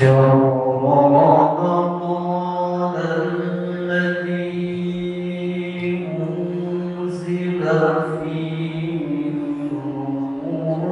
رمضان الذي أنزل فيه القرآن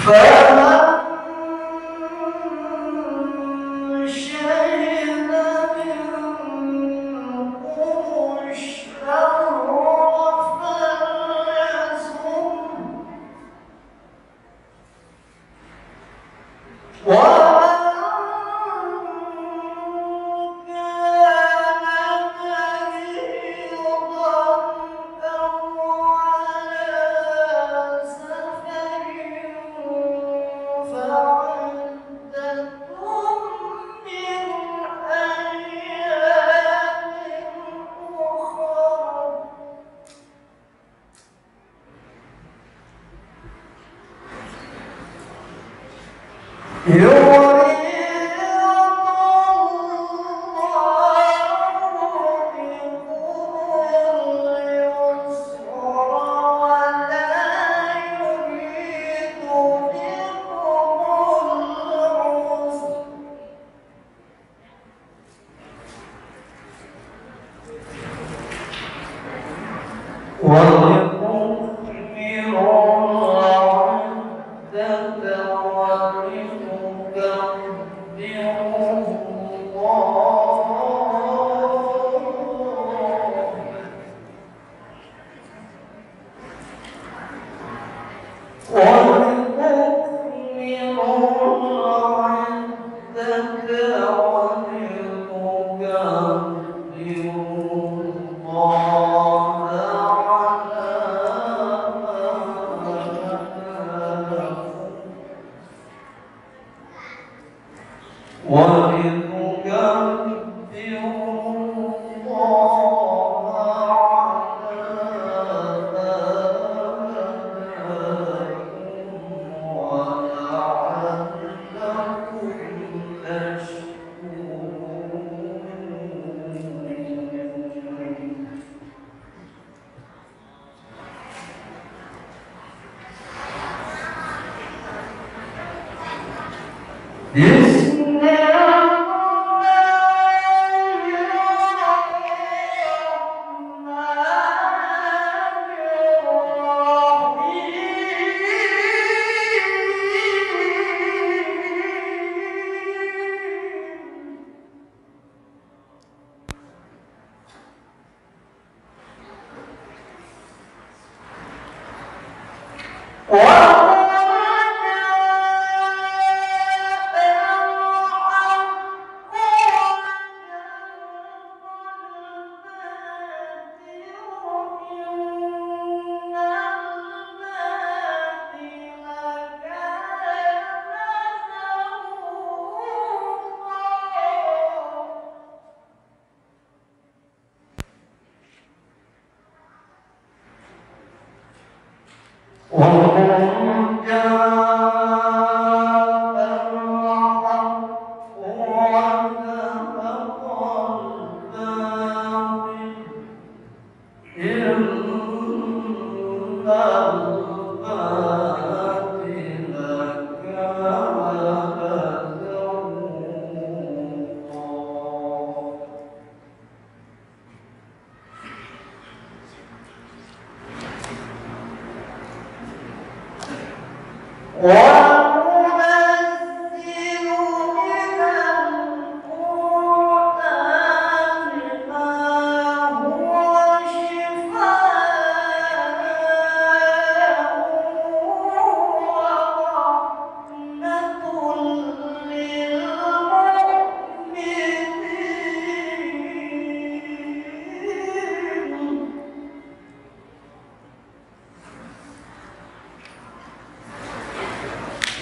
فمن شهد منكم الشهر فليصم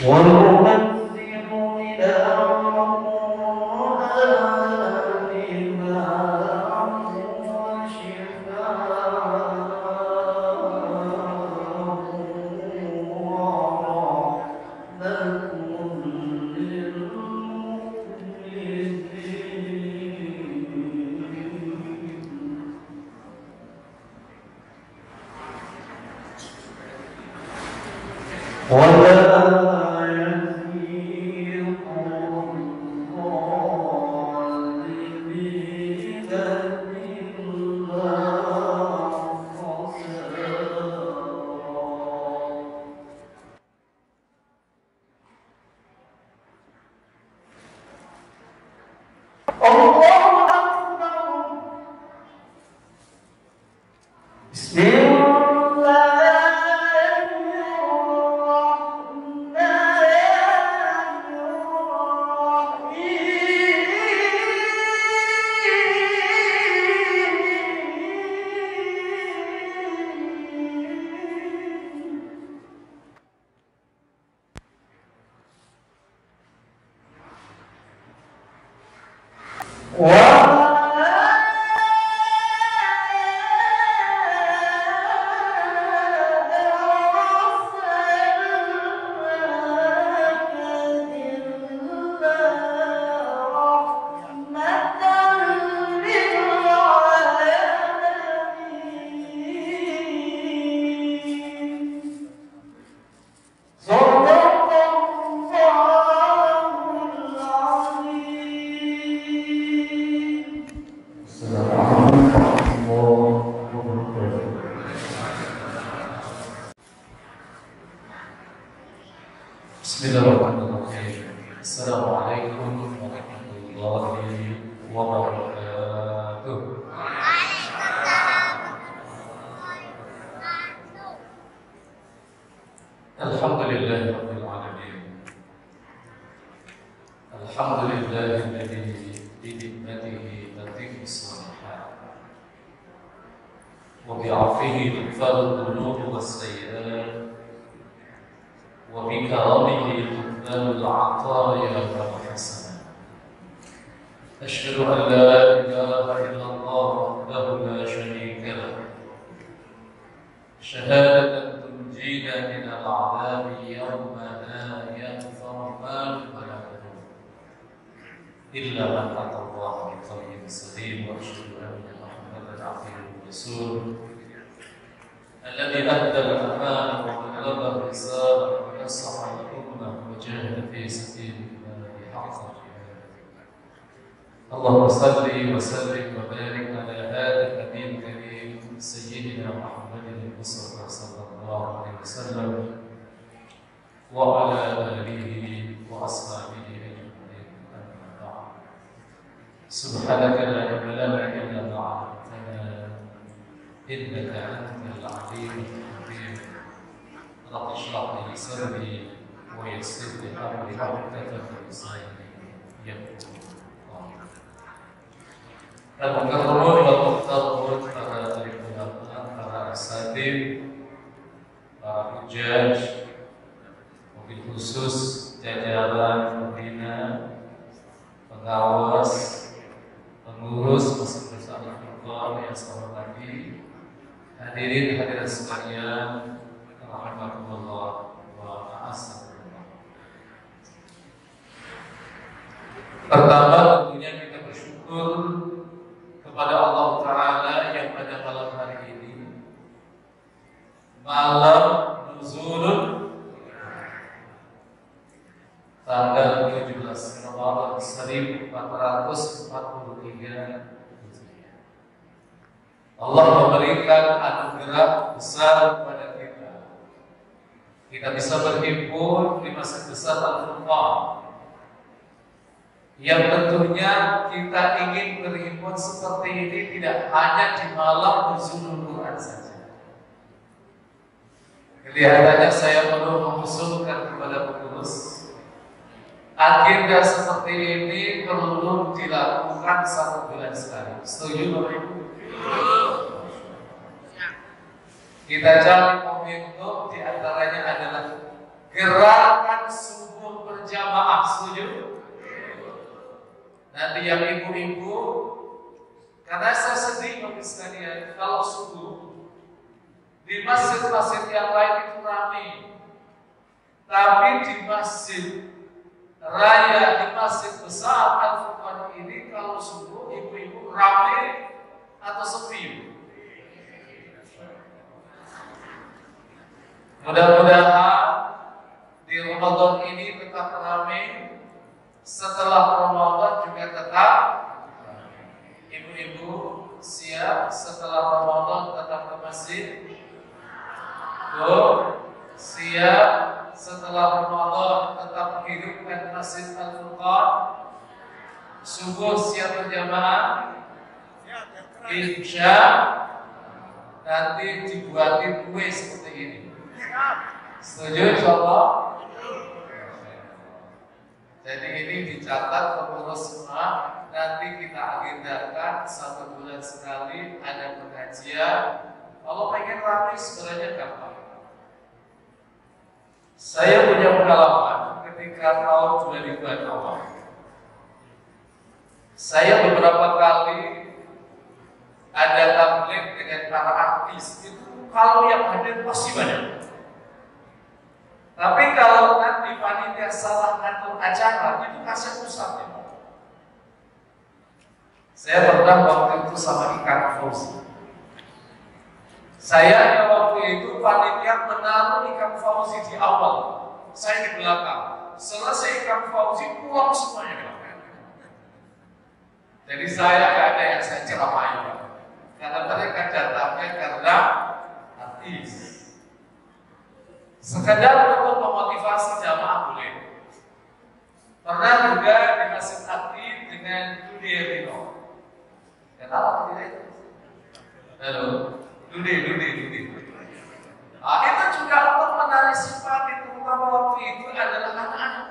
وننزل من القرآن ما هو شفاء ورحمة للمؤمنين ولا يزيد الظالمين إلا خسارا. الله أكبر. بسم الله Bismillahirrahmanirrahim. Assalamualaikum warahmatullahi wabarakatuh. Alhamdulillahirabbil alamin. Alhamdulillahilladzi bi ni'matihi tatimmu shalihat wa bi 'afwihi tughfaru dhunubu was-sayyi'at وبكرمه تقبل العطايا والحسنات. أشهد أن لا إله إلا الله وحده لا شريك له شهادة تنجينا من العذاب يوم لا ينفع مال ولا بنون إلا من أتى الله بقلب سليم. وأشهد أن محمدا عبده ورسوله الذي أدى الأمانة وبلغ الرسالة ونصح الأمة وجاهد في سبيل الله حق جهاده. اللهم صل وسلم وبارك على هذا النبي الكريم سيدنا محمد المصطفى صلى الله عليه وسلم وعلى آله وأصحابه أجمعين. أما بعد، سبحانك لا علم لنا إلا ما علمتنا إنك أنت العليم الحكيم. رب اشرح لي صدري ويسر لي أمري واحلل من لساني يفقهوا قولي. Al-Mukarramun wal-Mukhtarun, para ulama, para asatidz, para hujjaj, mobil khusus jajaran pembina, pengawas, pengurus masjid Al-Furqan yang saya hormati, hadirin hadirat sekalian, rahmatullah wa a'azzallah. Pertama, tentunya kita bersyukur kepada Allah Ta'ala yang pada malam hari ini, malam nuzulun tanggal 17 Ramadan 1443, Allah memberikan anugerah besar kepada kita. Kita bisa berhimpun di Masjid Besar Al-Furqan, yang tentunya kita ingin berhimpun seperti ini tidak hanya di malam nuzulul Quran saja. Kelihatannya saya perlu mengusulkan kepada pengurus, agenda seperti ini perlu dilakukan 1 bulan sekali. Setuju Bapak Ibu? Kita cari momentum, diantaranya adalah gerakan berjamaah, setuju? Nanti yang ibu-ibu, karena saya sedih bagi sekalian, kalau subuh di masjid-masjid yang lain itu ramai, tapi di masjid raya, di masjid besar Al-Furqan ini, kalau subuh ibu-ibu ramai atau sepi? Mudah-mudahan di Ramadan ini tetap ramai, setelah Ramadan juga tetap. Ibu-ibu siap setelah Ramadan tetap ke masjid? Bu, siap setelah Ramadan tetap menghidupkan Masjid Al-Furqan? Subuh siap berjamaah? Insya nanti dibuatin kue seperti ini. Setuju insyaallah? Jadi ini dicatat pengurus semua. Nanti kita agendakan 1 bulan sekali ada pengajian. Kalau pengen ramai sebenarnya gampang. Saya punya pengalaman ketika tahun 2000-an awal. Saya beberapa kali ada tabligh dengan para artis, itu kalau yang hadir pasti banyak. Tapi kalau nanti panitia salah ngatur acara, itu kasih pusatnya. Saya pernah waktu itu sama Ikan Fauzi. Saya waktu itu panitia menaruh Ikan Fauzi di awal, saya di belakang. Selesai Ikan Fauzi pulang semuanya. Jadi saya nggak ada yang saya ceramahi, karena mereka datangnya karena artis. Sekedar untuk memotivasi jamaah boleh. Pernah juga dinasihati dengan Dude Rino. Kenapa tidak itu? Halo, Dude. Itu juga untuk menarik simpati, terutama waktu itu adalah anak-anak.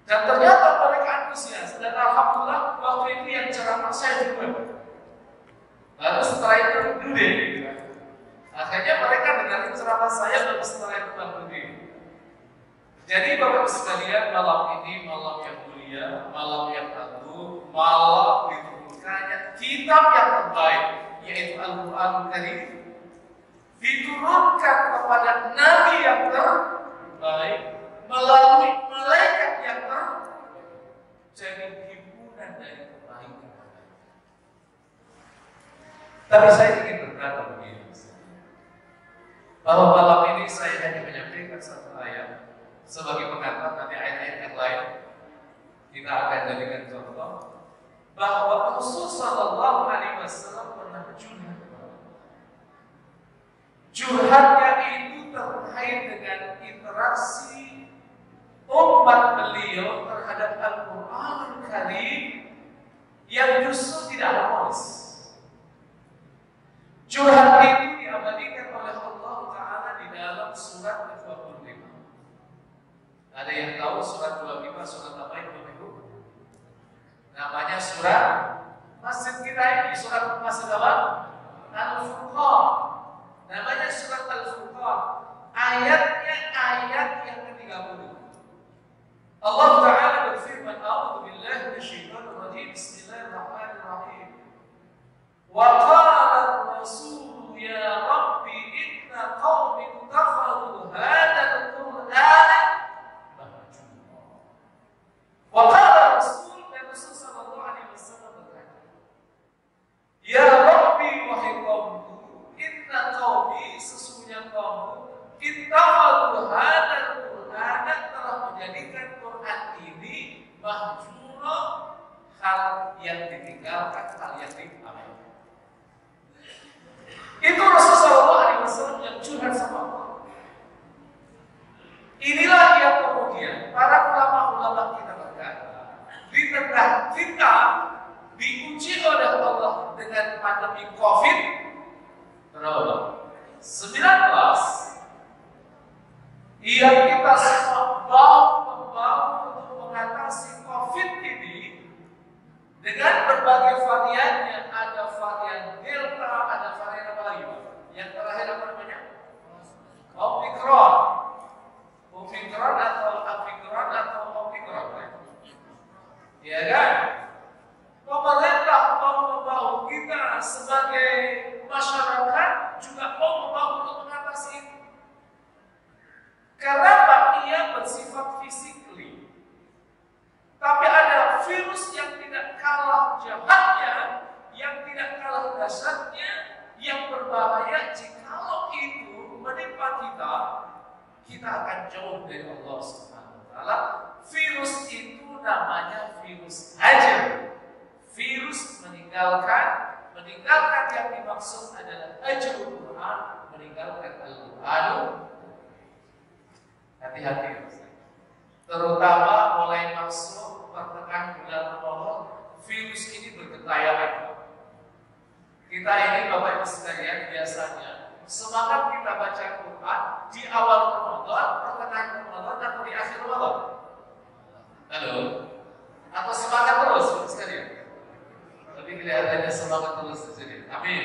Dan ternyata mereka antusias. Dan alhamdulillah waktu itu yang ceramah saya juga. Lalu setelah itu Dude. Akhirnya mereka dengarin ceramah saya, dan setelah itu Dude. Jadi Bapak sekalian, malam ini malam yang mulia, malam yang agung, malam diturunkannya kitab yang terbaik, yaitu Al-Quran Karim, diturunkan kepada Nabi yang terbaik melalui malaikat yang jadi hiburan dari kebaikan. Tapi saya ingin berkata begini, bahwa malam ini saya hanya menyampaikan satu ayat sebagai pengantar. Nanti ayat-ayat yang lain kita akan jadikan contoh, bahwa Rasul Sallallahu Alaihi Wasallam pernah curhat. Curhatnya itu terkait dengan interaksi umat beliau terhadap Al-Quran Karim yang justru tidak harmonis. Curhat itu diabadikan oleh Allah Ta'ala di dalam surat ke-25. Ada yang tahu surat 25 surat apa itu? Namanya surat masjid kita ini, surat masjid apa? Al-Furqan. Namanya surat Al-Furqan. Ayatnya ayat yang ke-30. Allah Ta'ala berfirman, A'udzu billahi minasyaitonir rajim. Bismillahirrahmanirrahim. Wa qala ar-rasul ya rabbi inna qaumi ittakhadhu hadzal qur'ana mahjura. Wa qala Rasul, dan Rasul sallallahu alaihi wasallam berkata, ya rabbi wahai qaumku, inna qaumi, sesungguhnya kaumku, ittakhadhu hadzal qur'ana, telah menjadikan Quran ini mahjura, hal yang ditinggalkan, hal yang diabaikan. Itu Rasulullah SAW yang curhat sama Allah. Inilah yang kemudian para ulama-ulama kita berkata, di tengah kita diuji oleh Allah dengan pandemi COVID berapa? 19, yang kita semua bahu-membahu untuk mengatasi COVID ini dengan berbagai variannya. Ada varian Delta, ada varian apa lagi? Yang terakhir apa namanya? Omikron atau Omikron virus yang tidak kalah jahatnya, yang tidak kalah dahsyatnya, yang berbahaya jikalau itu menimpa kita, kita akan jauh dari Allah Subhanahu wa taala. Virus itu namanya virus hajar. Virus meninggalkan yang dimaksud adalah hajarul Quran, meninggalkan Al-Quran. Hati-hati, terutama mulai masuk pertengahan bulan Ramadan, virus ini bergentayangan. Kita ini Bapak Ibu sekalian biasanya semangat kita baca Quran di awal Ramadan, pertengahan Ramadan, atau di akhir Ramadan. Halo? Atau semangat terus Bapak sekalian? Tapi kelihatannya semangat terus di sini. Amin.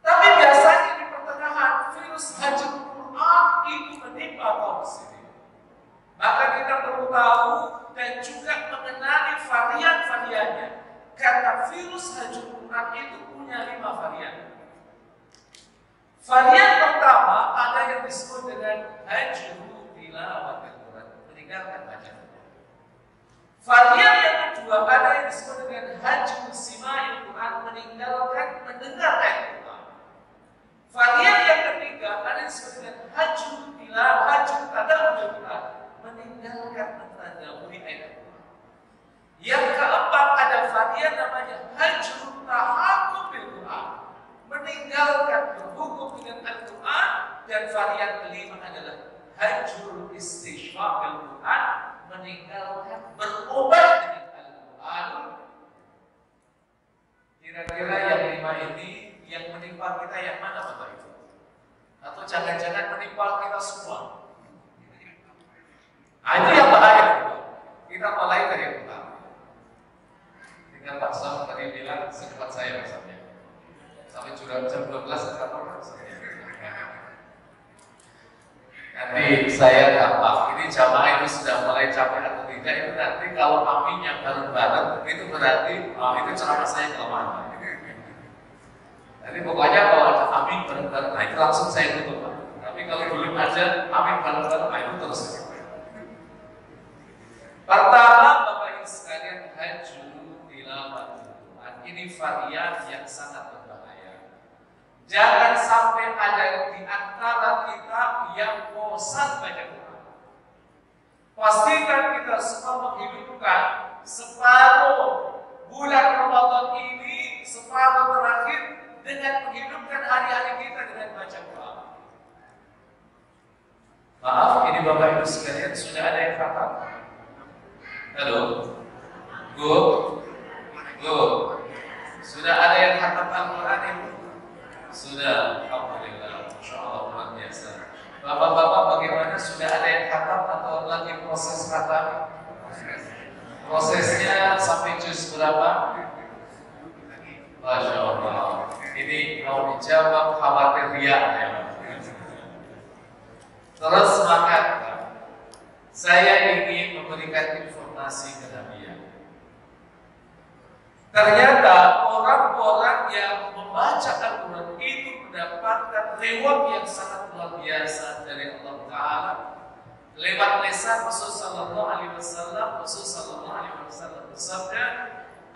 Tapi biasanya di pertengahan virus hajar Quran itu menimpa kaum muslimin. Maka kita perlu tahu dan juga mengenali varian-variannya. Karena virus hajar Quran itu punya 5 varian. Varian pertama ada yang disebut dengan hajru tilawatil Quran, meninggalkan bacaan. Varian yang kedua ada yang disebut dengan hajru sima'il Quran, meninggalkan mendengar ayat Quran. Varian yang ketiga ada yang disebut dengan hajru tilawah, hajru tadabbur Quran, meninggalkan mentadabburi ayat Quran. Yang keempat ada varian namanya hajru tahakkum bil Quran, meninggalkan berhukum dengan Al-Quran. Dan varian kelima adalah hajru istishfa' bil Quran, meninggalkan berobat dengan Al-Quran. Kira-kira yang 5 ini yang menimpa kita yang mana Bapak Ibu? Atau jangan-jangan menimpa kita semua? Itu yang bahaya. Kita mulai dari yang pertama. Tinggal Pak Sam tadi bilang secepat saya misalnya. Sampai jam 12 atau nanti saya gampang. Ini jamaah itu sudah mulai capek atau tidak, itu nanti kalau aminnya bareng-bareng itu berarti itu ceramah saya kelemahan. Jadi pokoknya kalau ada amin bareng-bareng, nah itu langsung saya tutup. Tapi kalau belum ada amin bareng-bareng, nah itu terus. Pertama, Bapak Ibu sekalian, hajru tilawatil Quran. Ini varian yang sangat berbahaya. Jangan sampai ada di antara kita yang bosan baca Quran. Pastikan kita semua menghidupkan separuh bulan Ramadan ini, separuh terakhir, dengan menghidupkan hari-hari kita dengan baca Quran. Maaf, ini Bapak Ibu sekalian, sudah ada yang khatam? Halo? Go. Sudah ada yang khatam Al-Quran ini? Sudah, alhamdulillah, Masya Allah, luar biasa. Bapak-bapak bagaimana, sudah ada yang khatam atau lagi proses khatam? Prosesnya sampai juz berapa? Masya Allah. Ini mau dijawab khawatir riak ya. Terus semangat. Saya ingin memberikan informasi kenabian. Ternyata orang-orang yang membaca Al-Quran itu mendapatkan reward yang sangat luar biasa dari Allah Ta'ala lewat lisan Rasul Sallallahu Alaihi Wasallam. Rasul Sallallahu Alaihi Wasallam bersabda,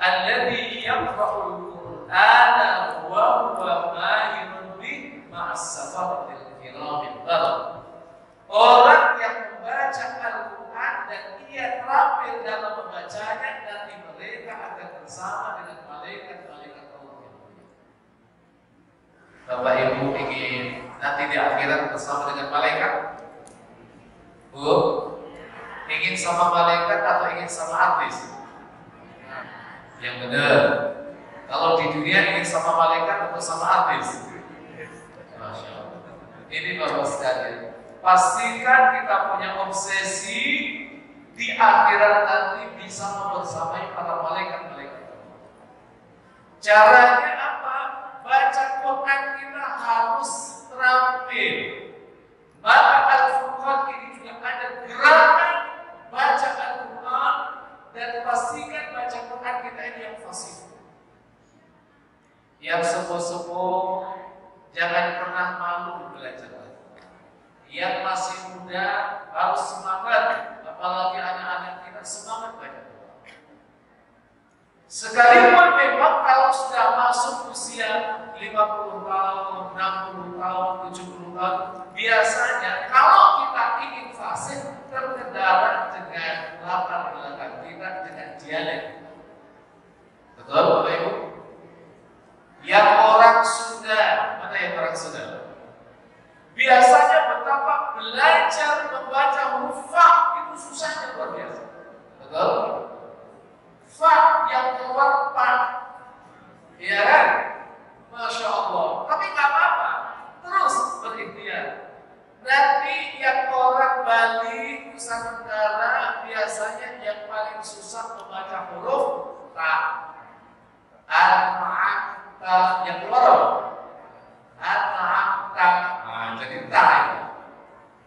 "Alladzi yaqra'ul Qur'ana wa huwa mahirun bi ma'as-safaratil kiramil bararah." Orang yang membaca Al-Quran dan ia terampil dalam membacanya, nanti mereka akan bersama dengan malaikat-malaikat Allah. Bapak Ibu ingin nanti di akhirat bersama dengan malaikat? Bu, ingin sama malaikat atau ingin sama artis? Yang benar. Kalau di dunia ingin sama malaikat atau sama artis? Masya Allah. Ini Bapak sekalian, pastikan kita punya obsesi di akhirat nanti bisa membersamai para malaikat-malaikat. Caranya apa? Baca Quran kita harus terampil. Maka Al-Furqan ini juga ada gerakan baca Al-Quran, dan pastikan baca Quran kita ini yang fasih. Yang sepuh-sepuh jangan pernah malu belajar. Yang masih muda harus semangat, apalagi anak-anak kita semangat Sekalipun memang kalau sudah masuk usia 50 tahun, 60 tahun, 70 tahun, biasanya kalau kita ingin fasih terkendala dengan latar belakang kita, dengan dialek. Betul Bapak Ibu? Yang orang Sunda, mana yang orang Sunda? Biasanya betapa belajar membaca huruf fa itu susahnya luar biasa. Betul? Fa yang keluar pa, ya kan? Masya Allah. Tapi nggak apa-apa, terus berikhtiar. Nanti yang orang Bali, Nusa Tenggara biasanya yang paling susah membaca huruf ta, ta yang keluar ta, jadi ta.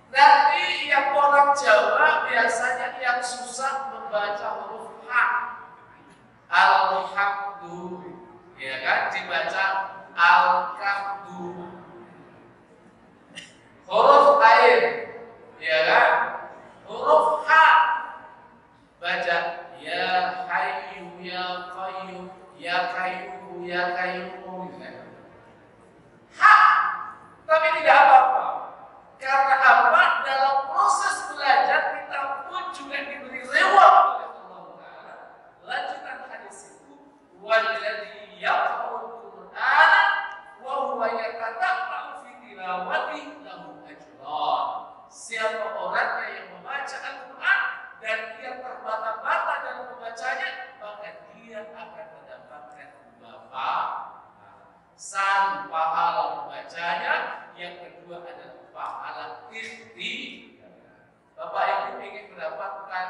Nanti yang orang Jawa biasanya yang susah membaca huruf ha. Alhamdu, ya kan, dibaca al-kamdu. Huruf ain, ya kan, huruf ha, baca ya hayyu ya qayyum, ya qayyum ya qayyum, ha. Tapi tidak apa-apa, karena apa? Dalam proses belajar kita pun juga diberi reward oleh Allah Ta'ala. Lanjutan hadis itu, walladzi yaqra'ul Qur'ana wa huwa yatadabba'u fi tilawatihi lahu ajran. Siapa orangnya yang membaca Al-Qur'an dan dia terbata-bata dalam membacanya, maka dia akan mendapatkan dua pahala. Satu, pahala membacanya, yang kedua adalah pahala ikhtiar. Bapak Ibu ingin mendapatkan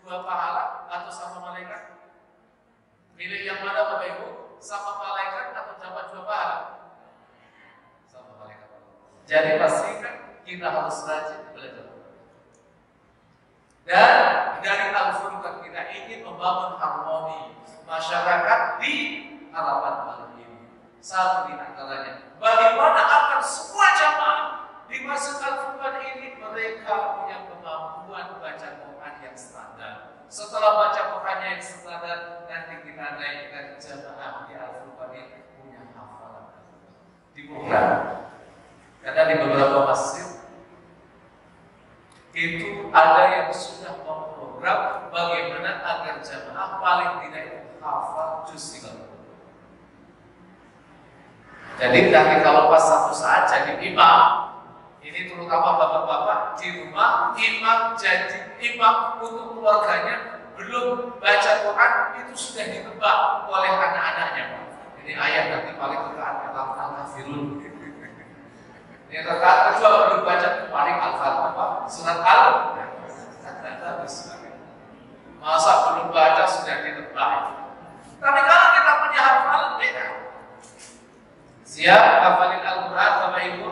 dua pahala atau sama malaikat? Pilih yang mana Bapak Ibu? Sama malaikat atau dapat dua pahala? Sama malaikat. Jadi pastikan kita harus rajin belajar. Dan dari Al-Furqan kita ingin membangun harmoni masyarakat di halaman malam ini. Satu di antaranya, bagaimana agar semua jamaah di masjid Al-Furqan ini mereka punya kemampuan baca Quran yang standar. Setelah baca Qurannya yang standar, nanti kita naikkan jamaah di Al-Furqan ini punya hafalan di program. Karena di beberapa masjid itu ada yang sudah memprogram bagaimana agar jamaah paling tidak hafal juz 30. Jadi nanti kalau pas satu saat jadi imam, ini terutama bapak-bapak di rumah, imam jadi imam untuk keluarganya belum baca Quran, itu sudah ditebak oleh anak-anaknya. Ini ayat nanti paling rakaat pertama Al-Kafirun. Ini rakaat kedua belum baca paling Al-Fatihah, surat Masa belum baca sudah ditebak. Tapi kalau kita punya hafalan beda. Siap hafalin Al-Quran Bapak Ibu?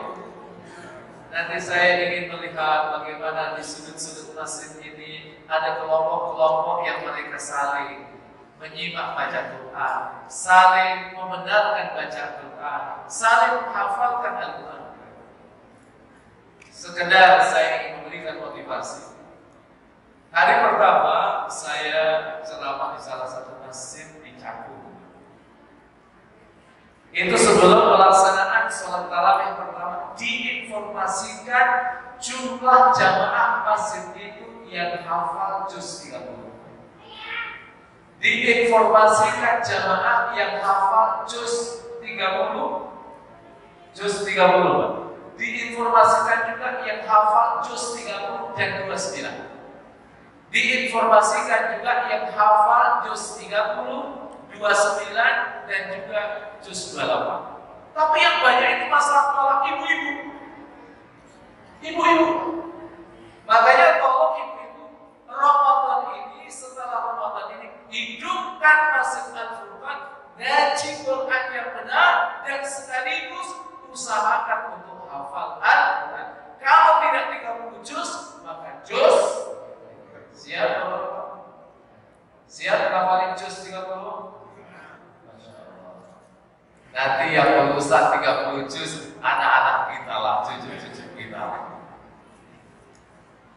Nanti saya ingin melihat bagaimana di sudut-sudut masjid ini ada kelompok-kelompok yang mereka saling menyimak baca Quran, saling membenarkan baca Quran, saling menghafalkan Al-Quran. Sekedar saya ingin memberikan motivasi. Hari pertama saya ceramah di salah satu masjid di Cakung. Itu sebelum pelaksanaan sholat tarawih pertama diinformasikan jumlah jamaah masjid itu yang hafal juz 30. Diinformasikan jamaah yang hafal juz 30. Juz 30. Diinformasikan juga yang hafal juz 30 dan 29. Diinformasikan juga yang hafal juz 30, 29 dan juga juz 28. Tapi yang banyak itu masalah ibu-ibu. Ibu-ibu. Makanya tolong ibu-ibu, Ramadan ini, setelah Ramadan ini, hidupkan Masjid Al-Furqan, ngaji Quran yang benar, dan sekaligus usahakan untuk hafal Al-Quran. Kalau tidak 30 juz, maka juz. Siap? Siap hafalin juz 30? Nanti yang lulusan 30 juz anak-anak kita lah, cucu-cucu kita.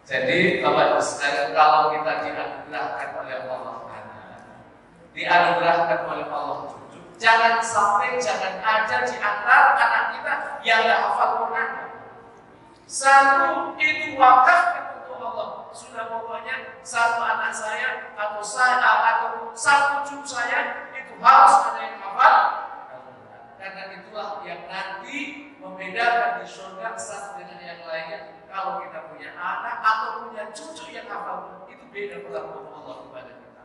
Jadi Bapak Ibu sekalian, kalau kita dianugerahkan oleh Allah, dianugerahkan oleh Allah cucu. Jangan sampai, jangan ada di antara anak kita yang tidak hafal Quran. Satu, itu wakafkan untuk Allah. Sudah pokoknya satu anak saya atau satu cucu saya itu harus ada yang hafal. Karena itulah yang nanti membedakan di surga satu dengan yang lainnya. Kalau kita punya anak atau punya cucu yang hafal, itu beda perlakuan Allah kepada kita.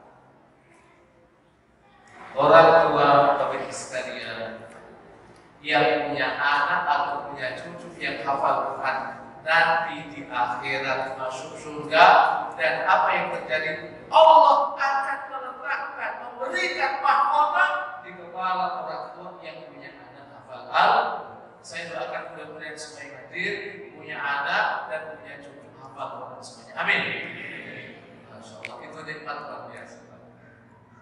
Orang tua Bapak sekalian yang punya anak atau punya cucu yang hafal Quran, nanti di akhirat masuk surga, dan apa yang terjadi? Allah akan meletakkan, memberikan mahkota di kepala orang tua yang punya anak hafal Al. Saya doakan mudah-mudahan supaya hadir, punya anak dan punya cucu hafal Quran semuanya. Amin. Masya Allah, itu nikmat luar biasa.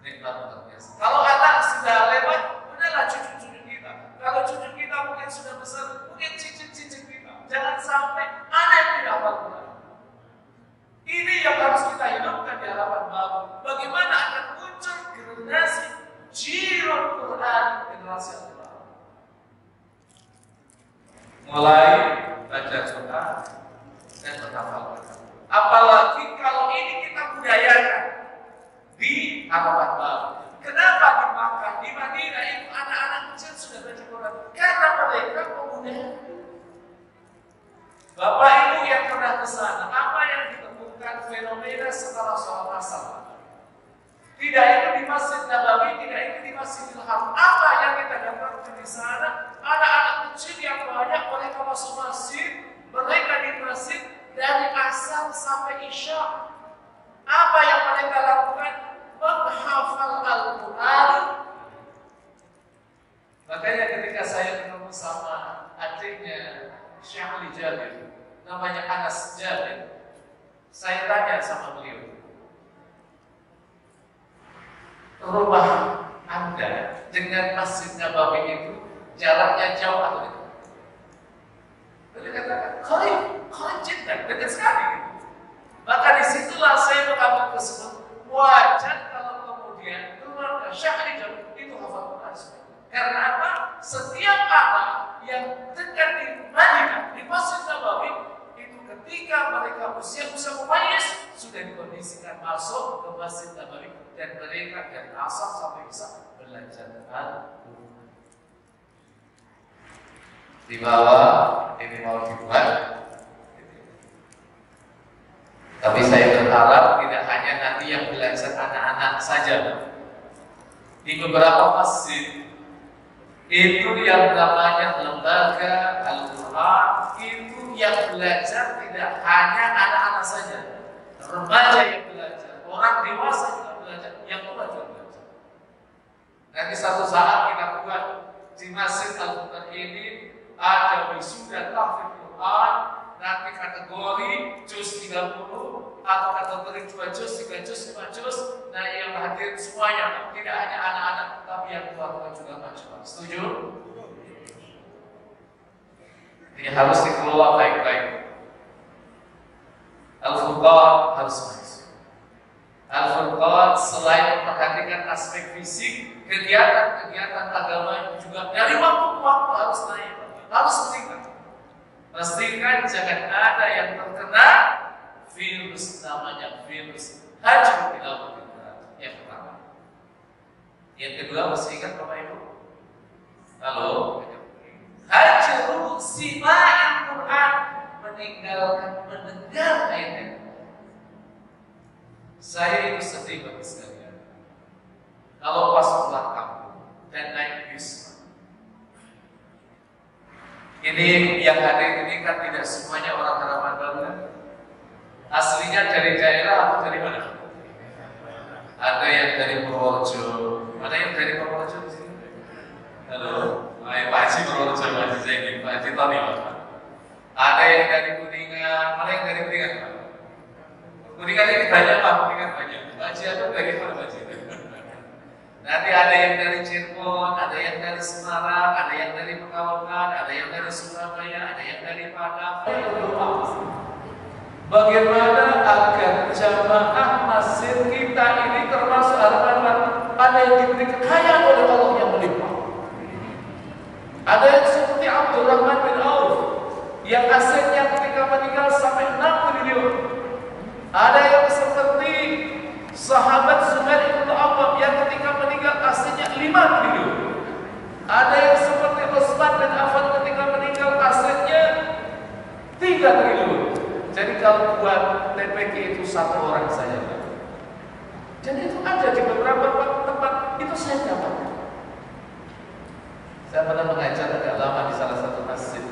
Nikmat luar biasa. Kalau anak sudah lewat, udahlah cucu-cucu kita. Kalau cucu kita mungkin sudah besar, mungkin cicit-cicit kita. Jangan sampai anak yang tidak hafal Quran. Ini yang harus kita hidupkan di harapan baru. Bagaimana akan muncul generasi jirul Quran, generasi Al-Quran. Mulai baca Quran dan menghafal. Apalagi kalau ini kita budayakan di harapan baru. Kenapa di Makkah, di Madinah itu anak-anak kecil sudah baca Quran? Karena mereka memudahkan. Bapak Ibu yang pernah ke sana, apa yang ditemukan fenomena setelah sholat asar? Tidak itu di Masjid Nabawi, tidak itu di Masjidil Haram. Apa yang kita dapatkan di sana? Anak-anak kecil yang banyak, mereka masuk masjid, mereka di masjid dari asar sampai isya. Apa yang mereka lakukan? Menghafal Al-Quran. Makanya ketika saya ketemu sama adiknya Syekh Ali Jabir, namanya Anas Jabir, saya tanya sama beliau, rumah Anda dengan Masjid Nabawi itu jaraknya jauh atau dekat? Beliau katakan, khalid jiddan, dekat sekali. Maka disitulah saya mengambil kesimpulan, wajar kalau kemudian keluarga Syekh Ali Jabir itu hafal Quran. Karena apa? Setiap anak yang dekat di Madinah, di Masjid Nabawi, itu ketika mereka usia mumayyiz sudah dikondisikan masuk ke Masjid Nabawi, dan mereka dari asar sampai bisa belajar Al-Quran. Di bawah ini mau dibuat. Tapi saya berharap tidak hanya nanti yang belajar anak-anak saja. Di beberapa masjid itu yang namanya lembaga Al-Quran, itu yang belajar tidak hanya anak-anak saja, remaja yang belajar, orang dewasa juga belajar, yang tua juga belajar. Nanti satu saat kita buat di Masjid Al-Quran ini ada wisuda tahfidz Quran, nanti kategori juz 30 atau kategori 2 juz, 3 juz, 5 juz. Nah, yang hadir semuanya, tidak hanya anak-anak, tapi yang tua-tua juga macam-macam. Setuju? Ini harus dikelola baik-baik. Al-Furqan harus masuk. Al-Furqan selain memperhatikan aspek fisik, kegiatan-kegiatan agama juga dari waktu ke waktu harus naik, harus meningkat. Pastikan jangan ada yang terkena virus, namanya virus hajru tilawah. Yang pertama. Yang kedua, masih ingat Bapak Ibu? Halo? Hajru sima'il Quran, meninggalkan mendengar ayat-ayat. Saya itu sedih bagi sekalian. Kalau pas pulang kampung dan naik bis, ini yang hadir ini kan tidak semuanya orang harapan baru kan? Aslinya dari daerah atau dari mana? Ada yang dari Purworejo. Mana yang dari Purworejo di sini? Halo, Pak Haji Purworejo, Pak Haji Zaini, Pak Haji Tony, Pak. Ada yang dari Kuningan. Mana yang dari Kuningan, Pak? Kuningan ini banyak, Pak. Kuningan banyak. Pak Haji itu dari mana, Pak Haji? Nanti ada yang dari Cirebon, ada yang dari Semarang, ada yang dari Pekalongan, ada yang dari Surabaya, ada yang dari Padang. Bagaimana agar jamaah masjid kita ini termasuk harapan ada Ada yang seperti Abdurrahman bin Auf yang asetnya ketika meninggal sampai 6 triliun. Ada yang seperti sahabat Zubair bin Awwam yang ketika meninggal asetnya 5 triliun. Ada yang seperti Utsman bin Affan ketika meninggal asetnya 3 triliun. Jadi kalau buat TPK itu 1 orang saja. Dan itu ada di beberapa tempat, itu saya dapat. Saya pernah mengajar agak lama di salah satu masjid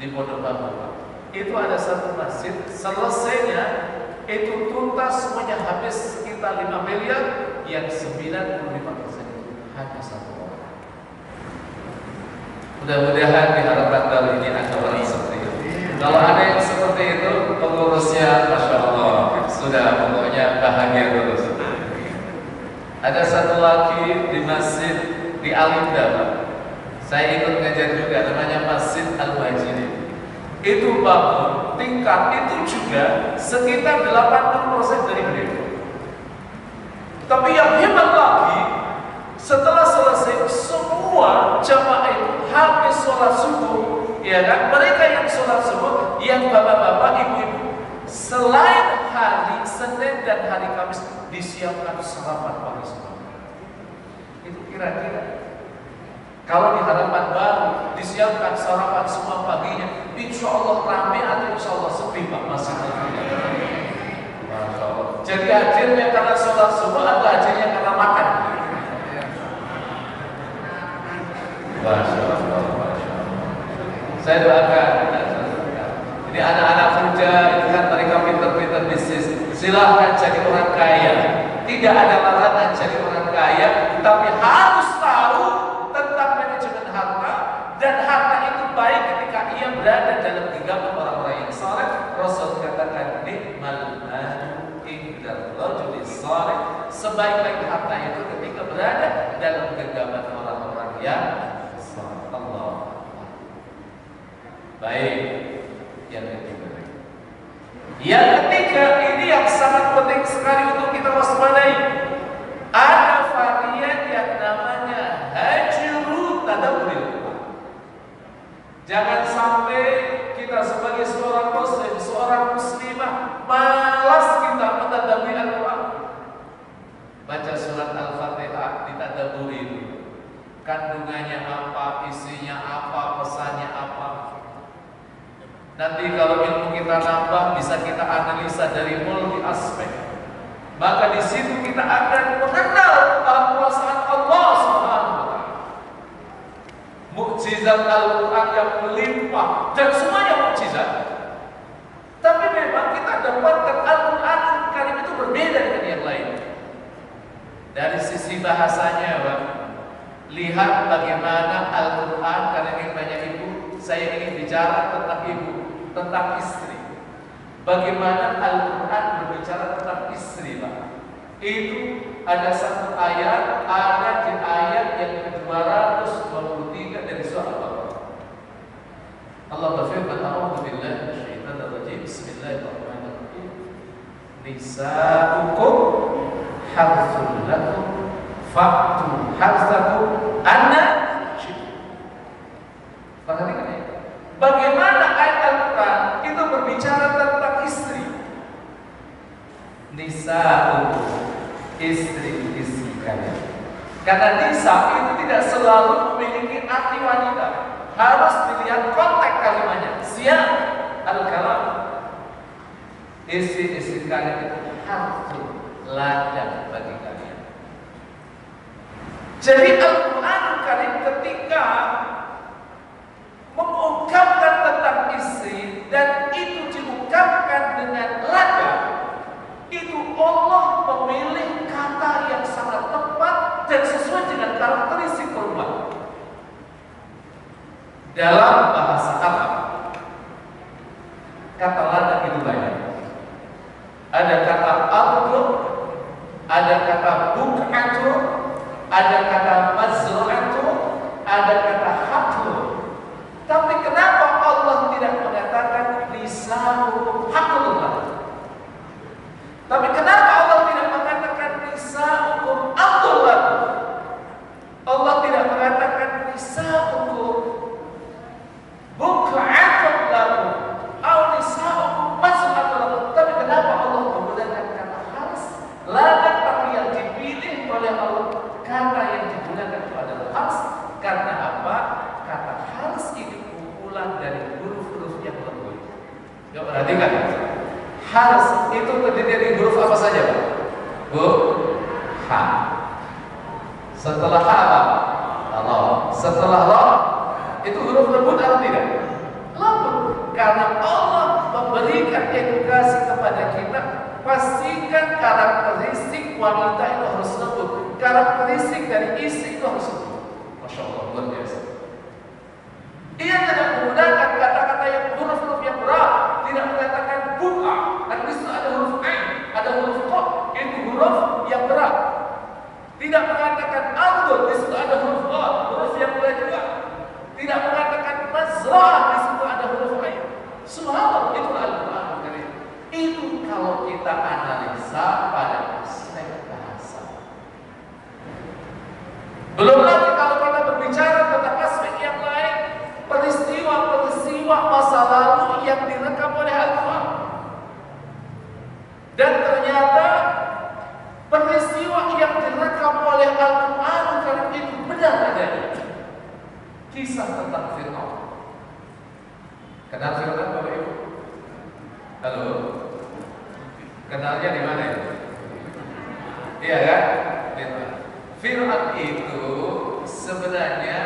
di Pondok Bambu. Itu ada satu masjid, selesainya itu tuntas semuanya habis sekitar 5 miliar, yang 95% itu hanya 1 orang. Mudah-mudahan diharapkan kali ini ada orang seperti itu. Kalau ada yang seperti itu, pengurusnya Masya Allah, sudah pokoknya bahagia terus. Ada satu lagi di masjid di Alinda, Pak. Saya ikut ngajar juga, namanya Masjid Al-Wajidi. Itu bangun tingkat itu juga sekitar 80% dari beliau. Tapi yang hebat lagi, setelah selesai semua jamaah itu habis sholat subuh, ya kan? Mereka yang sholat subuh, yang bapak-bapak, ibu-ibu, selain hari Senin dan hari Kamis disiapkan sarapan pagi semua. Itu kira-kira kalau di Harapan Baru disiapkan sarapan semua paginya, insya Allah ramai atau insya Allah sepi, Pak, masih Masya Allah. Jadi hadirnya karena sholat subuh atau hadirnya karena makan? Masya Allah. Saya doakan. Jadi anak-anak kerja itu kan mereka pintar-pintar bisnis. Silahkan jadi orang kaya. Tidak ada larangan jadi orang kaya, tapi harus tahu tentang manajemen harta, dan harta itu baik ketika ia berada dalam genggaman orang-orang yang saleh. Rasul katakan nikmal malu indal rajuli saleh, sebaik-baik harta itu ketika berada dalam genggaman orang-orang yang saleh. Allah. Baik, yang ketiga. Yang ketiga ini yang sangat penting sekali untuk kita waspadai. Ada varian yang namanya hajru tadabbur. Jangan sampai kita sebagai seorang muslim, seorang muslimah malas kita mentadabburi Al-Quran. Baca surat Al-Fatihah ditadabburi itu. Kandungannya apa, isinya apa, pesannya apa. Nanti kalau ilmu kita nambah, bisa kita analisa dari multi aspek. Maka di situ kita akan mengenal kekuasaan Allah Subhanahu wa taala. Mukjizat Al-Qur'an yang melimpah dan semuanya mukjizat. Tapi memang kita dapatkan Al-Qur'an Karim itu berbeda dengan yang lain. Dari sisi bahasanya, Pak. Lihat bagaimana Al-Quran, karena ingin banyak ibu, saya ingin bicara tentang ibu, tentang istri. Bagaimana Al-Quran berbicara tentang istri, Pak. Itu ada satu ayat, ada di ayat yang ke-223 dari surah Al-Baqarah. Allah berfirman, A'udzu billahi minasyaitonir rajim. Bismillahirrahmanirrahim. Nisa'ukum harthun lakum fa'tu harthakum anna syi'tum. Perhatikan ya. Bagaimana ayat Al-Quran itu berbicara tentang istri. Nisa'ukum, istri-istri kalian. Karena nisa itu tidak selalu memiliki arti wanita. Harus dilihat konteks kalimatnya. Siap al-kalam. Istri-istri kalian itu harthun, ladang bagi kalian. Jadi Al-Quran Karim ketika mengungkapkan tentang istri dan itu diungkapkan dengan ladang, itu Allah memilih kata yang sangat tepat dan sesuai dengan karakteristik perempuan. Dalam bahasa Arab, kata ladang itu banyak. Ada kata abdur, ada kata buk'atur, ada kata mazra'atu, ada kata haqlu. Tapi kenapa Allah tidak mengatakan nisa'ukum haqlullah? Tapi kenapa Allah tidak mengatakan nisa'ukum abdullah? Allah tidak mengatakan nisa'ukum Harus itu terdiri dari huruf apa saja, Pak? Bu, ha. Setelah ha apa? Allah. Setelah Allah itu huruf lembut atau tidak? Lembut. Karena Allah memberikan edukasi kepada kita, pastikan karakteristik wanita itu harus lembut. Karakteristik dari istri itu harus lembut. Masya Allah, luar biasa. Ia tidak menggunakan kata-kata yang huruf-huruf yang berat, tidak mengatakan buka. Karena di situ ada huruf ain, ada huruf qaf, itu huruf yang berat. Tidak mengatakan abdul, di situ ada huruf qaf, huruf yang berat juga. Tidak mengatakan mazra'ah, di situ ada huruf ain. Subhanallah, itu Al-Quran Karim. Itu kalau kita analisa pada aspek bahasa. Belum lagi kalau kita berbicara tentang aspek yang lain, peristiwa-peristiwa masa lalu yang direkam oleh Al-Quran. Dan ternyata peristiwa yang direkam oleh Al-Quran Karim itu benar adanya. Kisah tentang Fir'aun. Kenal Fir'aun Bapak Ibu? Halo? Kenalnya di mana ya? Iya kan? Fir'aun itu sebenarnya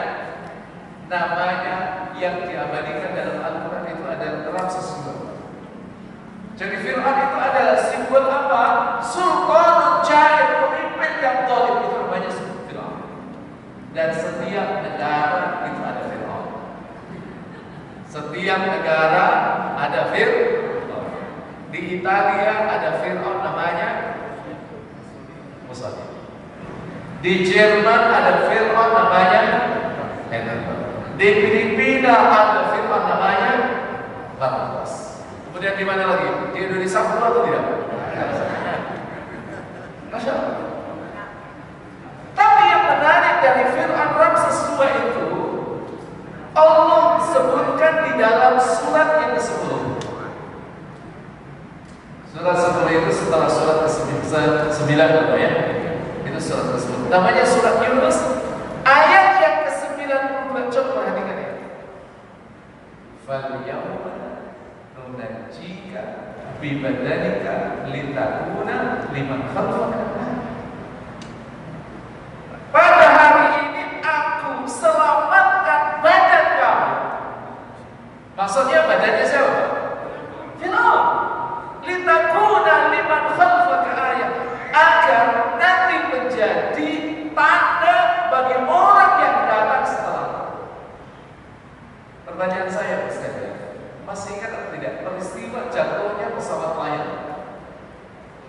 namanya yang diabadikan dalam Al-Quran itu adalah Ramses II. Jadi Fir'aun itu adalah simbol apa? Sultan Jair, pemimpin yang zalim, itu namanya Fir'aun. Dan setiap negara itu ada Fir'aun. Setiap negara ada Fir'aun. Di Italia ada Fir'aun namanya Mussolini. Di Jerman ada Fir'aun namanya Hitler. Di Filipina ada Fir'aun namanya Ramses. Kemudian di mana lagi? Di Indonesia pun atau tidak? Masya Allah. Tapi yang menarik dari Fir'aun Ramses II itu, Allah sebutkan di dalam surat yang ke-10. Surat 10 itu setelah surat ke-9 ya. Itu surat ke-10. Namanya surat Yunus. Ayat yang ke-9, coba perhatikan ya. Fal yawma nunajjika bi badanika litakuna liman khalfaka. Pada hari ini aku selamatkan badan kamu. Maksudnya badannya siapa? Fir'aun. Litakuna liman khalfaka ayat, agar nanti menjadi tanda bagi orang yang datang setelah. Pertanyaan saya sekalian, masih ingat atau tidak peristiwa jatuhnya pesawat Lion?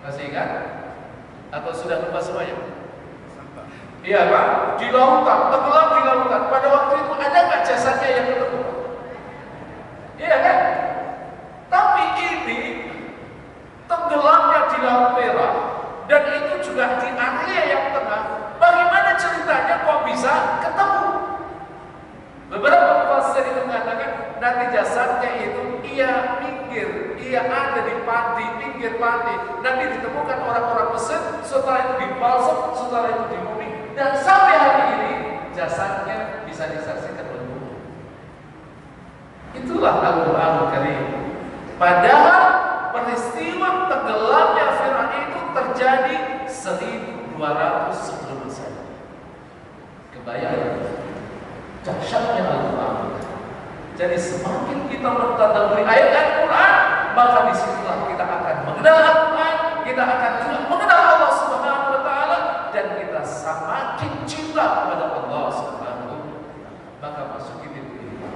Masih ingat? Atau sudah lupa semuanya? Iya Pak, di lautan, tenggelam di lautan. Pada waktu itu ada nggak jasadnya yang ketemu? Iya kan? Tapi ini tenggelamnya di Laut Merah, dan itu juga di area yang tengah. Bagaimana ceritanya kok bisa ketemu? Beberapa mufassir itu mengatakan nanti jasadnya itu ia pinggir, ia ada di panti, pinggir panti. Nanti ditemukan orang-orang Mesir, setelah itu dipalsum, setelah itu dimumi, dan sampai hari ini jasadnya bisa disaksikan oleh umum. Itulah Al-Quran Karim. Padahal peristiwa tenggelamnya Fir'aun itu terjadi 1200 sebelum Masehi. Kebayang dahsyatnya Al-Quran. Jadi semakin kita mentadabburi ayat Al-Quran, maka disitulah kita akan mengenal Al-Quran, kita akan juga mengenal Allah Subhanahu wa Ta'ala, dan kita semakin cinta kepada Allah Subhanahu wa Ta'ala. Maka masuki diri kita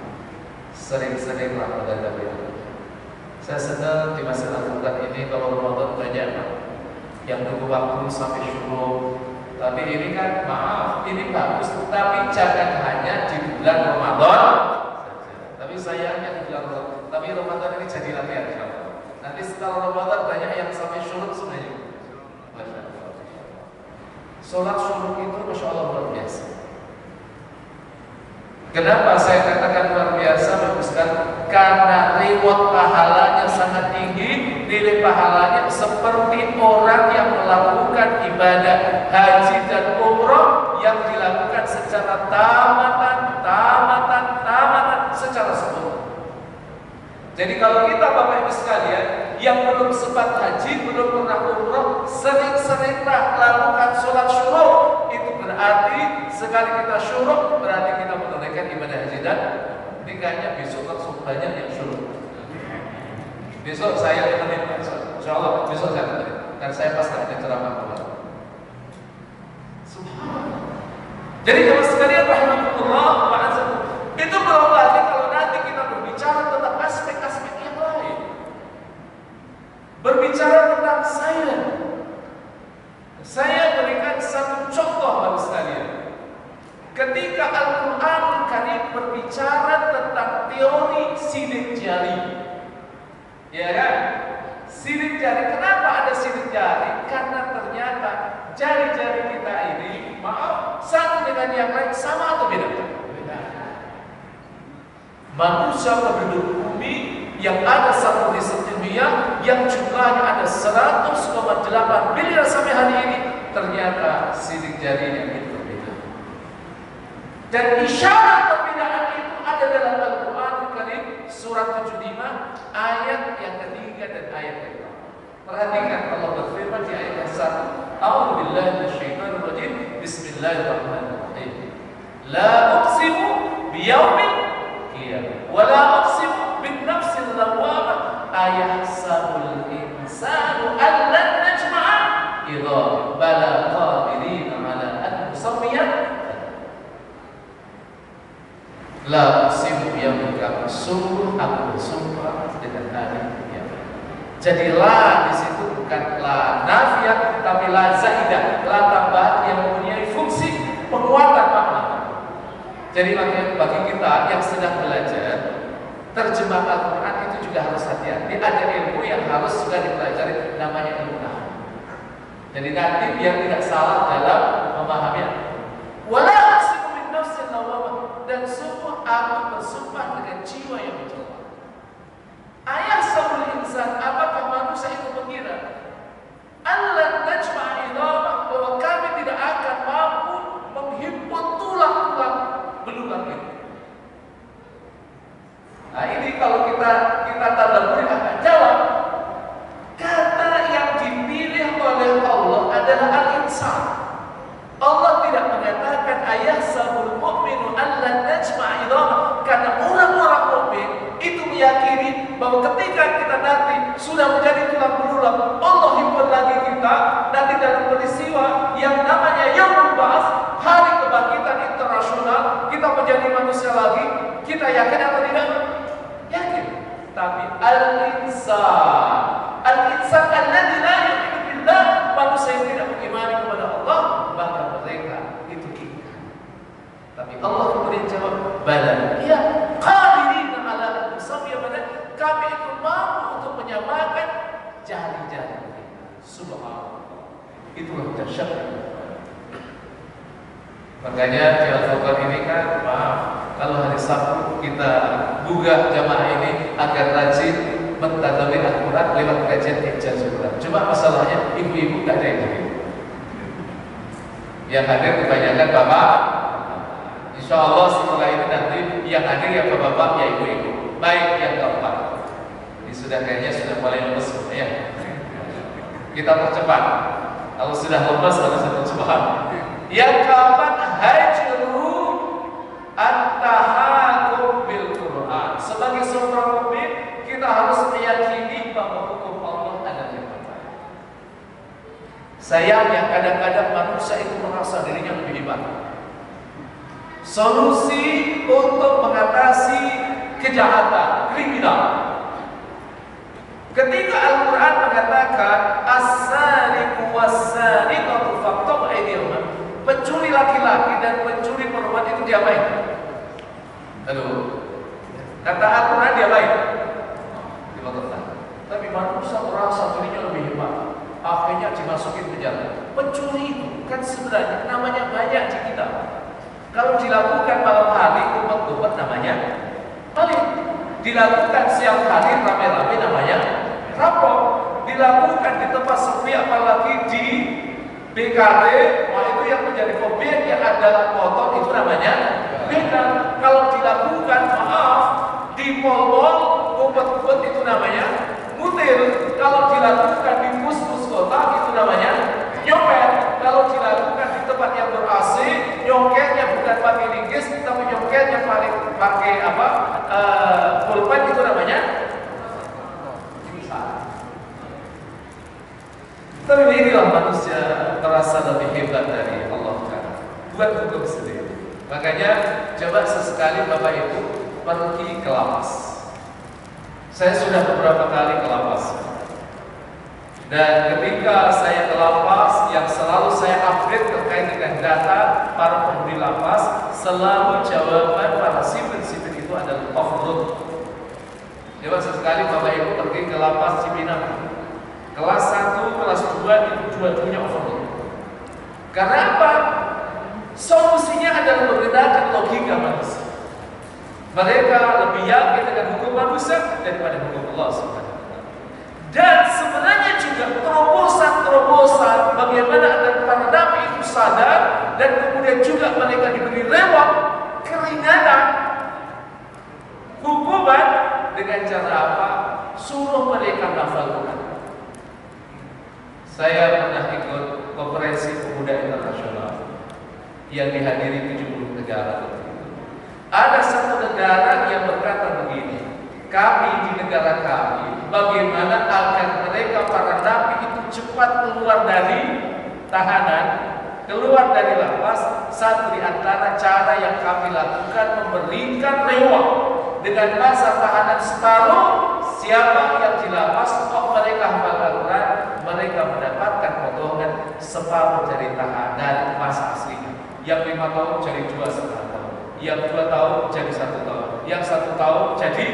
sering-seringlah mentadabburi. Saya sedang di masa Al-Quran ini kalau Ramadan banyak yang tunggu waktu sampai syukur. Tapi ini kan maaf, ini bagus, tapi jangan hanya di bulan Ramadan saja. Tapi sayangnya di bulan Ramadan. Tapi Ramadan ini jadi latihan insyaallah. Nanti setelah Ramadan banyak yang sampai syuruk sebenarnya. Masya Allah. Sholat syuruk itu Masya Allah luar biasa. Kenapa saya katakan luar biasa baguskan? Karena reward pahalanya sangat tinggi, nilai pahalanya seperti orang yang melakukan ibadah haji dan umroh yang dilakukan secara tamatan secara sempurna. Jadi kalau kita Bapak Ibu sekalian yang belum sempat haji, belum pernah umroh, sering-seringlah lakukan sholat syuruk. Itu berarti sekali kita syuruk berarti kita menunaikan ibadah haji dan nikahnya besok langsung banyak yang syuruk. Besok saya temenin Pak, insya Allah besok saya temenin. Dan saya pasti ada ceramah keluar. Subhanallah. Jadi kalau sekalian rahmatullah wa azza, itu belum lagi kalau nanti kita berbicara tentang aspek-aspek yang lain. Berbicara tentang saya berikan satu contoh bagi sekalian. Ketika Al-Quranul Karim berbicara tentang teori sidik jari, ya kan? Sidik jari, kenapa ada sidik jari? Karena ternyata jari-jari kita ini, maaf, satu dengan yang lain sama atau beda? Beda. Manusia penduduk bumi yang ada satu riset ilmiah yang jumlahnya ada 100,8 miliar sampai hari ini, ternyata sidik jarinya itu berbeda. Dan isyarat perbedaan itu ada dalam Al-Quran Karim surat 75 ayat yang ketiga dan ayat yang kedua. Perhatikan Allah berfirman di ayat yang 1. A'udzu billahi minasyaitonir rajim. Bismillahirrahmanirrahim. La uqsimu biyaumil qiyamah wa la uqsimu bin nafsil lawwamah ayahsabul insanu an lan najma'a idza bala qadirina ala an nusawwiya. La uqsimu biyaumil qiyamah, sungguh aku bersumpah dengan hari kiamat. Jadi la di situ bukan la nafiyah tapi la zaidah, la tambahan yang mempunyai fungsi penguatan makna. Jadi bagi kita yang sedang belajar terjemah Al-Quran itu juga harus hati-hati. Ada ilmu yang harus juga dipelajari, namanya ilmu nahwu. Jadi nanti biar tidak salah dalam memahaminya. Wala uqsimu bin nafsil lawwamah, dan sungguh aku bersumpah dengan jiwa yang mencela. Ayat sabul insan, apakah manusia itu mengira Allah najma'a idhamah, bahwa kami tidak akan mampu menghimpun tulang-tulang belulang itu. Nah ini kalau kita tadabburi akan jawab. Kata yang dipilih oleh Allah adalah al-insan. Allah tidak mengatakan ayahsabul mu'minu alla najma'a idhamah, karena orang-orang mukmin itu meyakini bahwa ketika kita nanti sudah menjadi tulang belulang, Allah himpun lagi kita nanti dalam peristiwa yang namanya Yaumul Ba'ats, hari kebangkitan internasional, kita menjadi manusia lagi. Kita yakin atau tidak? Yakin. Tapi al-insan alladzi la yu'minu billah, manusia yang tidak beriman kepada Allah, maka mereka itu ingkar. Tapi Allah kemudian jawab, bala, ya qadirina ala an nusawwiya badan, kami itu mampu untuk menyamakan jari-jari kita. Subhanallah. Itulah dahsyatnya. Makanya di Al-Furqan ini kan, maaf, kalau hari Sabtu kita gugah jamaah ini agar rajin mentadabburi Al-Quran lewat kajian Ijazah Quran. Cuma masalahnya ibu-ibu tak ada yang hadir. Yang hadir kebanyakan bapak. Insya Allah setelah ini nanti yang hadir ya bapak-bapak, ya ibu-ibu. Baik, yang keempat. Ini sudah kayaknya sudah mulai lemes ya. Kita percepat. Kalau sudah lemes harus percepat. Yang keempat, hajru at-tahakum bil Quran. Sebagai seorang mukmin, kita harus meyakini bahwa hukum Allah adalah yang terbaik. Sayangnya kadang-kadang manusia itu merasa dirinya lebih hebat. Solusi untuk mengatasi kejahatan, kriminal. Ketika Al-Quran mengatakan as-sariqu was-sariqatu faqta'u aydiyahuma, pencuri laki-laki dan pencuri perempuan itu diapain? Aduh, kata Al-Quran diapain? Dipotong. Tapi manusia merasa dirinya lebih hebat, akhirnya dimasukin penjara. Pencuri itu kan sebenarnya namanya banyak di kita. Kalau dilakukan malam hari, umpet-umpet namanya maling. Dilakukan siang hari, rame-rame namanya rampok. Dilakukan di tempat sepi, apalagi di BKT, wah itu yang menjadi objek yang adalah motor, itu namanya beda. Kalau dilakukan, maaf, di mall-mall, umpet-umpet itu namanya mutil. kalau dilakukan di pus-pus kota itu namanya nyopet. Kalau dilakukan di tempat yang ber-AC, nyoketnya bukan pakai linggis, tapi nyoketnya pakai apa? Pulpen, itu namanya tapi inilah manusia terasa lebih hebat dari Allah Ta'ala. Buat hukum sendiri. Makanya coba sesekali Bapak Ibu pergi ke lapas. Saya sudah beberapa kali ke lapas. Dan ketika saya ke lapas, yang selalu saya update terkait dengan data para penghuni lapas, selalu jawaban para sipil-sipil itu adalah overload. Coba sesekali Bapak Ibu pergi ke lapas Cipinang. Kelas 1, kelas 2 itu dua-duanya overload. Karena apa? Solusinya adalah menggunakan logika manusia. Mereka lebih yakin dengan hukum manusia daripada hukum Allah Subhanahu wa Ta'ala. Dan sebenarnya juga terobosan-terobosan bagaimana agar para nabi itu sadar dan kemudian juga mereka diberi reward, keringanan, hukuman dengan cara apa? Suruh mereka menghafal Quran. Saya pernah ikut konferensi pemuda internasional yang dihadiri 70 negara. Ada satu negara yang berkata begini, kami di negara kami, bagaimana agar mereka para nabi itu cepat keluar dari tahanan, keluar dari lapas. Satu di antara cara yang kami lakukan memberikan reward dengan masa tahanan separuh. Siapa yang di lapas kok mereka hafal Al-Quran, mereka mendapatkan potongan separuh dari tahanan masa aslinya. Yang 5 tahun jadi 2,5 tahun, yang 2 tahun jadi 1 tahun, yang 1 tahun jadi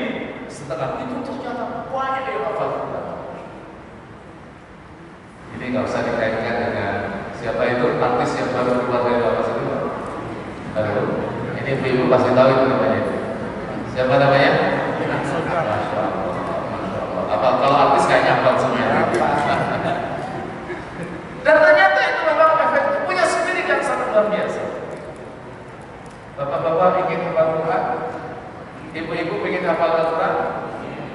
setengah. Itu ternyata banyak yang hafal Al-Quran. Ini nggak usah dikaitkan dengan siapa itu artis yang baru keluar dari lapas itu. Halo, ini ibu pasti tahu itu namanya. Siapa namanya? Masya Allah. Apa kalau artis kayaknya hafal semuanya. Dan ternyata itu memang efektif, punya spirit yang sangat luar biasa. Bapak-bapak ingin hafal Quran, ibu-ibu ingin hafal Quran,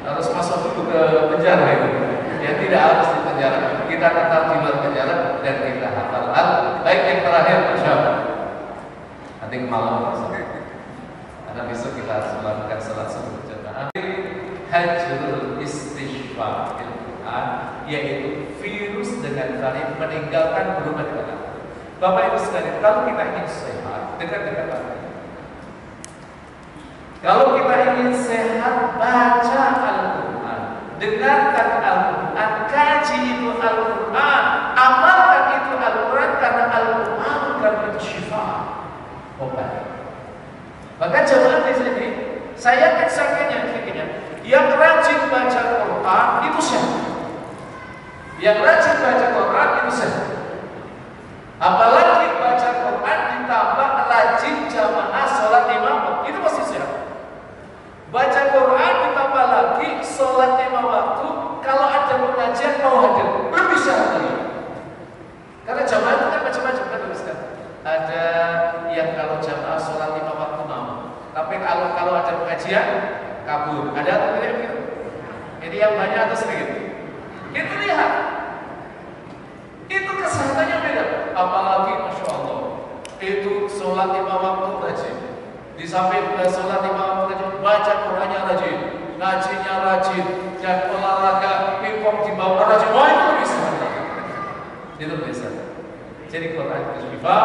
harus masuk dulu ke penjara itu. Ya tidak harus di penjara, kita tetap di luar penjara dan kita hafal. Baik, yang terakhir bersyukur. Nanti malam karena besok kita harus melakukan salat subuh berjamaah. Hajrul istighfar Al-Quran, yaitu virus dengan varian meninggalkan berubah kata. Bapak Ibu sekalian, kalau kita ingin sehat, dekat-dekat apa? Kalau kita ingin sehat, baca Al-Quran, dengarkan Al-Quran, kaji itu Al-Quran, amalkan itu Al-Quran, karena Al-Quran bukan bersyifa, obat. Maka jemaah di sini, saya yakin yakinnya, yang rajin baca Quran itu sehat. Yang rajin baca Quran itu sehat. Apalagi baca Quran ditambah rajin jamaah sholat 5 waktu, itu pasti sehat. Baca Quran ditambah lagi sholat 5 waktu, kalau ada pengajian mau hadir, lebih sehat lagi. Karena jamaah itu kan macam-macam kan Ustaz. Ada yang kalau jamaah sholat 5 waktu mau, tapi kalau ada pengajian kabur. Ada atau tidak gitu? Ini yang banyak atau sedikit? Itu lihat. Itu kesehatannya beda. Apalagi Masya Allah, itu sholat 5 waktu rajin. Di samping sholat 5 waktu rajin, baca Qurannya rajin, ngajinya rajin, dan olahraga pingpong di bawah rajin. Wah, itu lebih sehat. Itu lebih sehat. Jadi Quran bersyifa.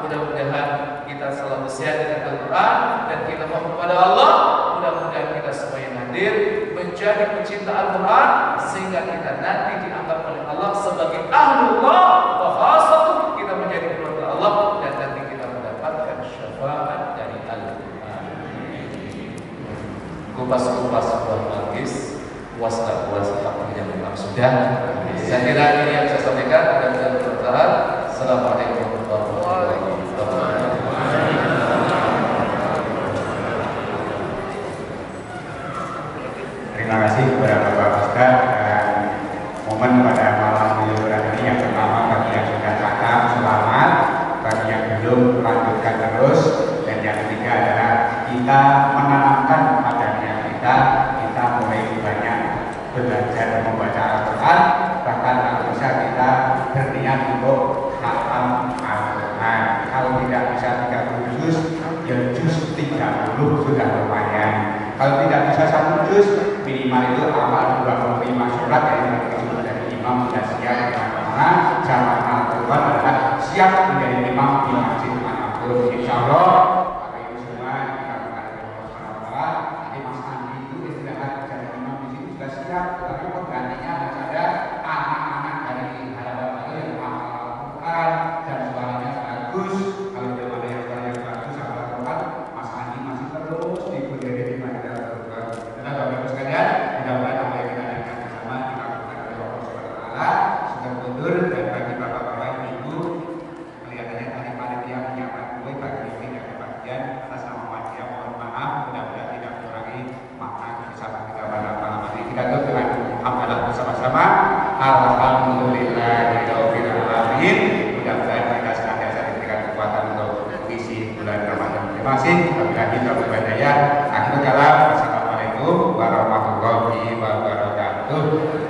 Mudah-mudahan kita selalu sehat dengan Al-Quran dan kita mohon kepada Allah, mudah-mudahan kita semuanya hadir menjadi pecinta Al-Quran sehingga kita nanti dianggap oleh Allah sebagai ahlullah wa khasatuh, kita menjadi keluarga Allah dan nanti kita mendapatkan syafaat dari Al-Quran. Kupas-kupas buah manggis, puas yang memang sudah. Saya kira ini yang saya sampaikan dan mudah-mudahan. Assalamualaikum warahmatullahi wabarakatuh. Terima kasih kepada Bapak Ustaz dan momen pada malam liburan ini yang pertama bagi yang sudah cakap selamat, bagi yang belum lanjutkan terus, dan yang ketiga adalah kita menanamkan adanya kita mulai banyak belajar membaca Al-Quran khatam Al-Quran. Kalau tidak bisa 30 juz, ya juz 30 sudah lumayan. Kalau tidak bisa 1 juz, minimal itu awal 25 surat yang disuruh dari imam sudah siap karena zaman Al-Quran adalah siap menjadi imam di masjid manapun. Insya Allah kalau itu semua dikatakan oleh Allah SWT, nanti Mas Andi itu istirahat jadi imam di sini sudah siap, tetapi penggantinya harus ada anak-anak dari halaman baru yang hafal Al-Quran dan suaranya bagus. Kalau belum ada yang suaranya bagus hafal Al-Quran, Mas Andi masih terus diberi di Masjid Al-Quran. Karena Bapak-Ibu sekalian, mudah-mudahan apa yang kita lakukan bersama dilakukan oleh Allah SWT sudah mundur. Dan bagi bapak-bapak ibu, kelihatannya tadi panitia menyiapkan kue bagi yang tidak kebagian, atas nama panitia mohon maaf, mudah-mudahan tidak mengurangi makna bersama kita pada malam hari. Kita tutup dengan hamdalah bersama-sama. Alhamdulillahirabbil alamin. Mudah-mudahan kita senantiasa diberikan kekuatan untuk mengisi bulan Ramadan. Terima kasih. Wabillahi taufiq wal hidayah. Akhirul kalam. Wassalamualaikum warahmatullahi wabarakatuh.